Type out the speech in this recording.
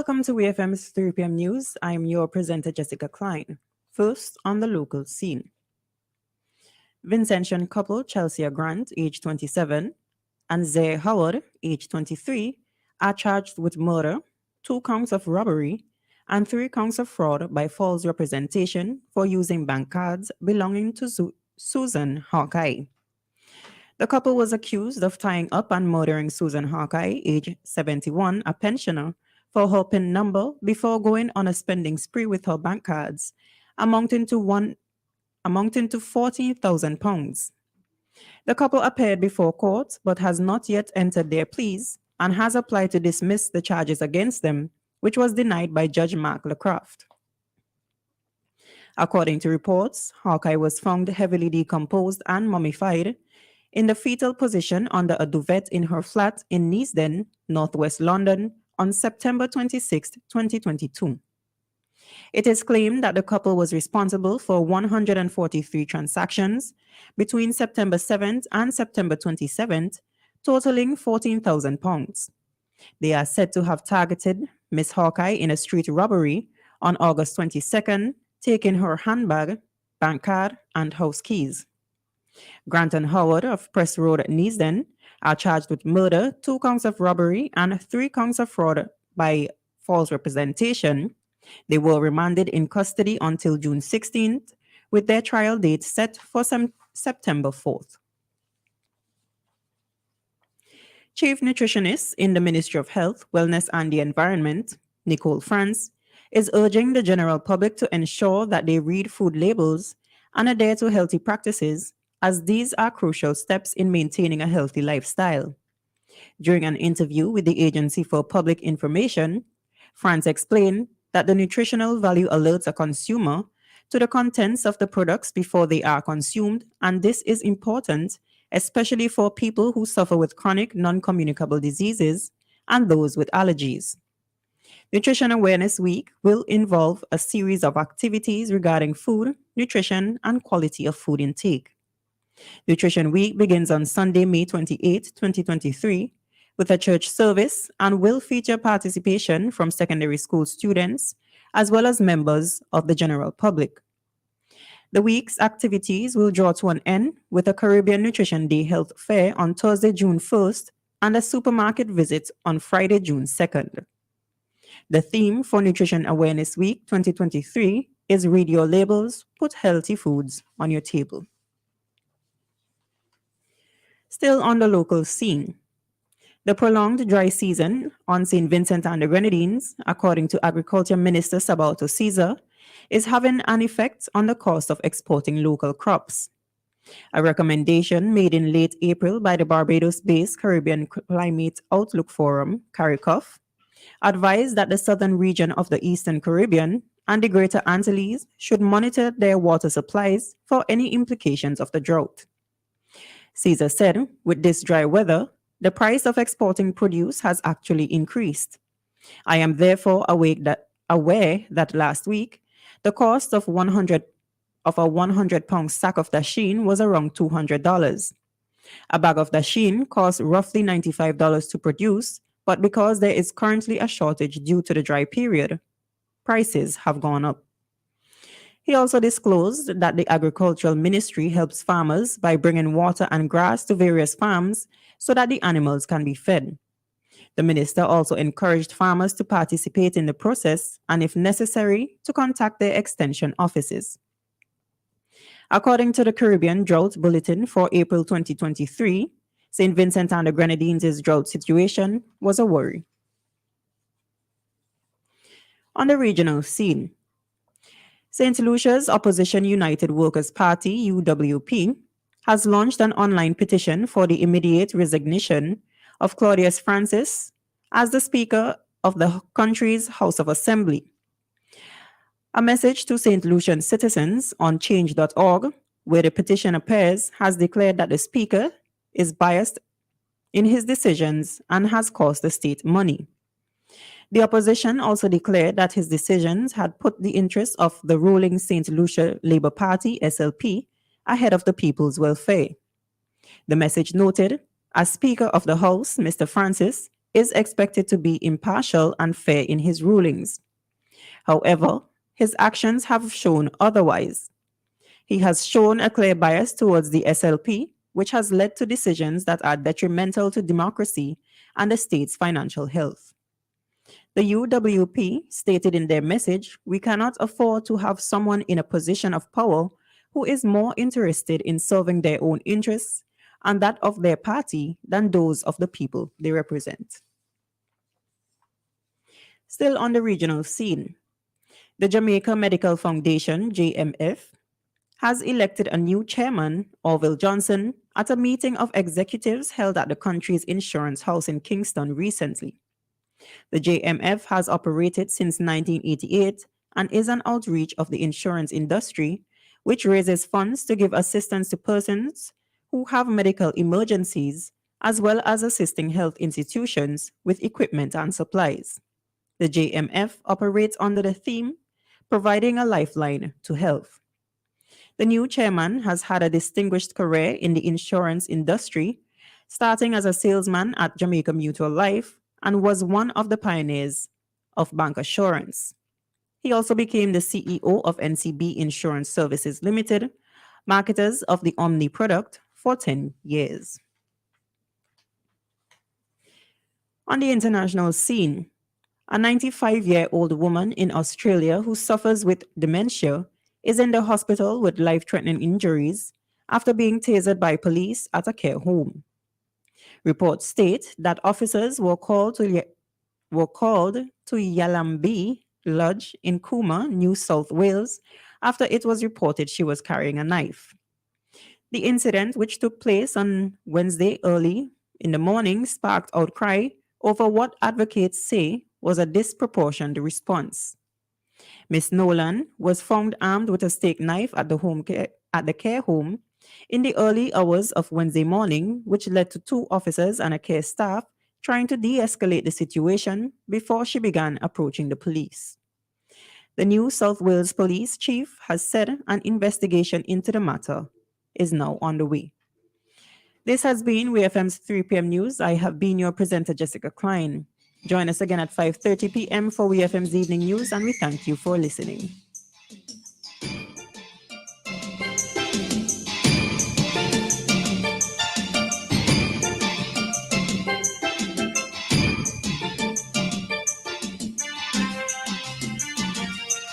Welcome to WEFM's 3 p.m. News. I'm your presenter, Jessica Klein. First, on the local scene. Vincentian couple Chelsea Grant, age 27, and Zay Howard, age 23, are charged with murder, 2 counts of robbery, and 3 counts of fraud by false representation for using bank cards belonging to Susan Hawkeye. The couple was accused of tying up and murdering Susan Hawkeye, age 71, a pensioner, for her PIN number before going on a spending spree with her bank cards, amounting to £14,000. The couple appeared before court but has not yet entered their pleas and has applied to dismiss the charges against them, which was denied by Judge Mark Lecraft. According to reports, Hawkeye was found heavily decomposed and mummified in the fetal position under a duvet in her flat in Neasden, northwest London, on September 26, 2022. It is claimed that the couple was responsible for 143 transactions between September 7th and September 27th, totaling £14,000. They are said to have targeted Miss Hawkeye in a street robbery on August 22nd, taking her handbag, bank card, and house keys. Grant and Howard of Press Road, Neasden, are charged with murder, 2 counts of robbery, and 3 counts of fraud by false representation. They were remanded in custody until June 16th, with their trial date set for September 4th. Chief Nutritionist in the Ministry of Health, Wellness and the Environment, Nicole France, is urging the general public to ensure that they read food labels and adhere to healthy practices, as these are crucial steps in maintaining a healthy lifestyle. During an interview with the Agency for Public Information, France explained that the nutritional value alerts a consumer to the contents of the products before they are consumed, and this is important, especially for people who suffer with chronic non-communicable diseases and those with allergies. Nutrition Awareness Week will involve a series of activities regarding food, nutrition, and quality of food intake. Nutrition Week begins on Sunday, May 28, 2023, with a church service and will feature participation from secondary school students as well as members of the general public. The week's activities will draw to an end with a Caribbean Nutrition Day Health Fair on Thursday, June 1st, and a supermarket visit on Friday, June 2nd. The theme for Nutrition Awareness Week 2023 is Read Your Labels, Put Healthy Foods on Your Table. Still on the local scene, the prolonged dry season on St. Vincent and the Grenadines, according to Agriculture Minister Sabato Caesar, is having an effect on the cost of exporting local crops. A recommendation made in late April by the Barbados-based Caribbean Climate Outlook Forum, CARICOF, advised that the southern region of the Eastern Caribbean and the Greater Antilles should monitor their water supplies for any implications of the drought. Caesar said, with this dry weather, the price of exporting produce has actually increased. I am therefore aware that last week, the cost of a 100-pound sack of dasheen was around $200. A bag of dasheen costs roughly $95 to produce, but because there is currently a shortage due to the dry period, prices have gone up. He also disclosed that the Agricultural Ministry helps farmers by bringing water and grass to various farms so that the animals can be fed. The minister also encouraged farmers to participate in the process and, if necessary, to contact their extension offices. According to the Caribbean Drought Bulletin for April 2023, St. Vincent and the Grenadines' drought situation was a worry. On the regional scene, St. Lucia's Opposition United Workers' Party, UWP, has launched an online petition for the immediate resignation of Claudius Francis as the Speaker of the country's House of Assembly. A message to St. Lucian citizens on change.org, where the petition appears, has declared that the Speaker is biased in his decisions and has cost the state money. The opposition also declared that his decisions had put the interests of the ruling St. Lucia Labour Party, SLP, ahead of the people's welfare. The message noted, as Speaker of the House, Mr. Francis is expected to be impartial and fair in his rulings. However, his actions have shown otherwise. He has shown a clear bias towards the SLP, which has led to decisions that are detrimental to democracy and the state's financial health. The UWP stated in their message, "We cannot afford to have someone in a position of power who is more interested in serving their own interests and that of their party than those of the people they represent." Still on the regional scene, the Jamaica Medical Foundation, JMF, has elected a new chairman, Orville Johnson, at a meeting of executives held at the country's insurance house in Kingston recently. The JMF has operated since 1988 and is an outreach of the insurance industry, which raises funds to give assistance to persons who have medical emergencies, as well as assisting health institutions with equipment and supplies. The JMF operates under the theme, providing a lifeline to health. The new chairman has had a distinguished career in the insurance industry, starting as a salesman at Jamaica Mutual Life, and was one of the pioneers of bank assurance. He also became the CEO of NCB Insurance Services Limited, marketers of the Omni product, for 10 years. On the international scene, a 95-year-old woman in Australia who suffers with dementia is in the hospital with life-threatening injuries after being tasered by police at a care home. Reports state that officers were called to Yalambi Lodge in Cooma, New South Wales, after it was reported she was carrying a knife. The incident, which took place on Wednesday early in the morning, sparked outcry over what advocates say was a disproportionate response. Miss Nolan was found armed with a steak knife at the care home in the early hours of Wednesday morning, which led to two officers and a care staff trying to de-escalate the situation before she began approaching the police. The New South Wales Police Chief has said an investigation into the matter is now underway. This has been WEFM's 3 p.m. news. I have been your presenter, Jessica Klein. Join us again at 5:30 p.m. for WEFM's evening news, and we thank you for listening.